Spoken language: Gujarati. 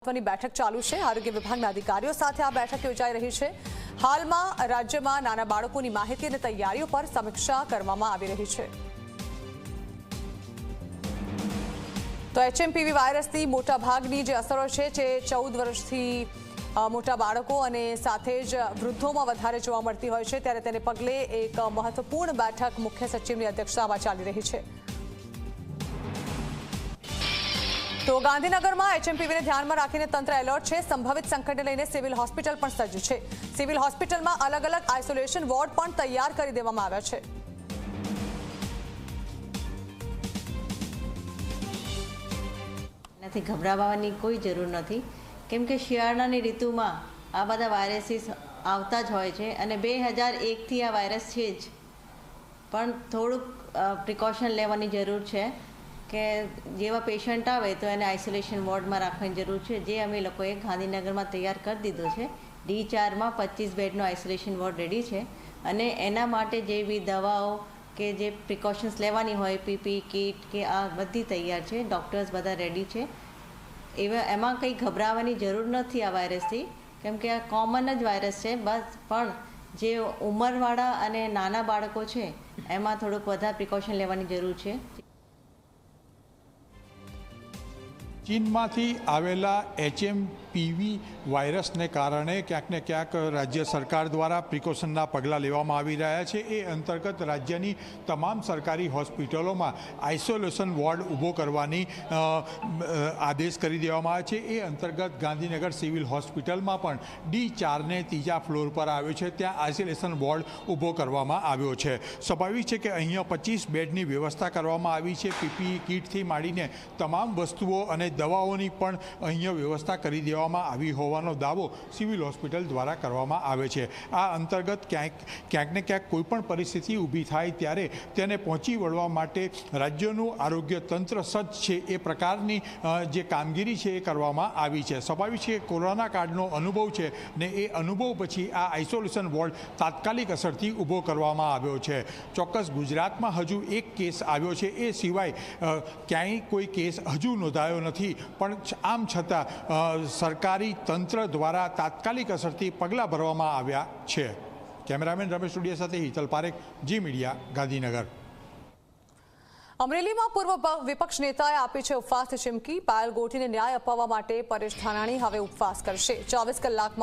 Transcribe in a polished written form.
મહત્વની બેઠક ચાલુ છે। આરોગ્ય વિભાગના અધિકારીઓ સાથે આ બેઠક યોજાઈ રહી છે। હાલમાં રાજ્યમાં નાના બાળકોની માહિતી અને તૈયારીઓ પર સમીક્ષા કરવામાં આવી રહી છે। તો એચએમપીવી વાયરસની મોટાભાગની જે અસરો છે તે 14 વર્ષથી મોટા બાળકો અને સાથે જ વૃદ્ધોમાં વધારે જોવા મળતી હોય છે, ત્યારે તેને પગલે એક મહત્વપૂર્ણ બેઠક મુખ્ય સચિવની અધ્યક્ષતામાં ચાલી રહી છે। તો ગાંધીનગરમાં એચએમપીવીને ધ્યાનમાં રાખીને તંત્ર એલર્ટ છે। સંભવિત સંકટને લઈને સિવિલ હોસ્પિટલ પણ સજ્જ છે। સિવિલ હોસ્પિટલમાં અલગ અલગ આઇસોલેશન વોર્ડ પણ તૈયાર કરી દેવામાં આવ્યા છે। નથી ગભરાવાની કોઈ જરૂર નથી, કેમ કે શિયાળાની ઋતુમાં આ બધા વાયરસીસ આવતા જ હોય છે અને 2001થી આ વાયરસ છે જ, પણ થોડુંક પ્રિકોશન લેવાની જરૂર છે કે જેવા પેશન્ટ આવે તો એને આઇસોલેશન વોર્ડમાં રાખવાની જરૂર છે, જે અમે લોકોએ ગાંધીનગરમાં તૈયાર કરી દીધો છે। D4માં 25 બેડનો આઇસોલેશન વોર્ડ રેડી છે અને એના માટે જે બી દવાઓ કે જે પ્રિકોશન્સ લેવાની હોય, પીપી કિટ કે આ બધી તૈયાર છે। ડૉક્ટર્સ બધા રેડી છે। એમાં કંઈ ગભરાવાની જરૂર નથી આ વાયરસથી, કેમ કે આ કોમન જ વાયરસ છે બસ, પણ જે ઉંમરવાળા અને નાના બાળકો છે એમાં થોડુંક વધારે પ્રિકોશન લેવાની જરૂર છે। ચીનમાંથી આવેલા એચએમપીવી વાયરસને કારણે ક્યાંક ને ક્યાંક રાજ્ય સરકાર દ્વારા પ્રિકોશનના પગલાં લેવામાં આવી રહ્યા છે। એ અંતર્ગત રાજ્યની તમામ સરકારી હોસ્પિટલોમાં આઇસોલેશન વોર્ડ ઊભો કરવાની આદેશ કરી દેવામાં આવે છે। એ અંતર્ગત ગાંધીનગર સિવિલ હોસ્પિટલમાં પણ D4ને ત્રીજા ફ્લોર પર આવ્યો છે, ત્યાં આઇસોલેશન વોર્ડ ઊભો કરવામાં આવ્યો છે। સ્વાભાવિક છે કે અહીંયા 25 બેડની વ્યવસ્થા કરવામાં આવી છે। પીપી કિટથી માંડીને તમામ વસ્તુઓ અને દવાઓની પણ અહીંયા વ્યવસ્થા કરી દેવામાં આવી હોવાનો દાવો સિવિલ હોસ્પિટલ દ્વારા કરવામાં આવે છે। આ અંતર્ગત ક્યાંક ને ક્યાંક કોઈપણ પરિસ્થિતિ ઊભી થાય ત્યારે તેને પહોંચી વળવા માટે રાજ્યનું આરોગ્ય તંત્ર સજ્જ છે, એ પ્રકારની જે કામગીરી છે એ કરવામાં આવી છે। સ્વાભાવિક છે કોરોના કાળનો અનુભવ છે ને એ અનુભવ પછી આ આઇસોલેશન વોર્ડ તાત્કાલિક અસરથી ઊભો કરવામાં આવ્યો છે। ચોક્કસ ગુજરાતમાં હજુ એક કેસ આવ્યો છે, એ સિવાય ક્યાંય કોઈ કેસ હજુ નોંધાયો નથી, પણ આમ છતાં સરકારી તંત્ર દ્વારા તાત્કાલિક અસરથી પગલાં ભરવામાં આવ્યા છે। કેમેરામેન રમેશ ટુડિયા સાથે હિતલ પારેખ, જી મીડિયા, ગાંધીનગર। અમરેલીમાં પૂર્વ વિપક્ષ નેતાએ આપી છે ઉપવાસની ચીમકી। પાયલ ગોટીને ન્યાય અપાવવા માટે પરેશ ધાનાણી હવે ઉપવાસ કરશે। 24 કલાકમાં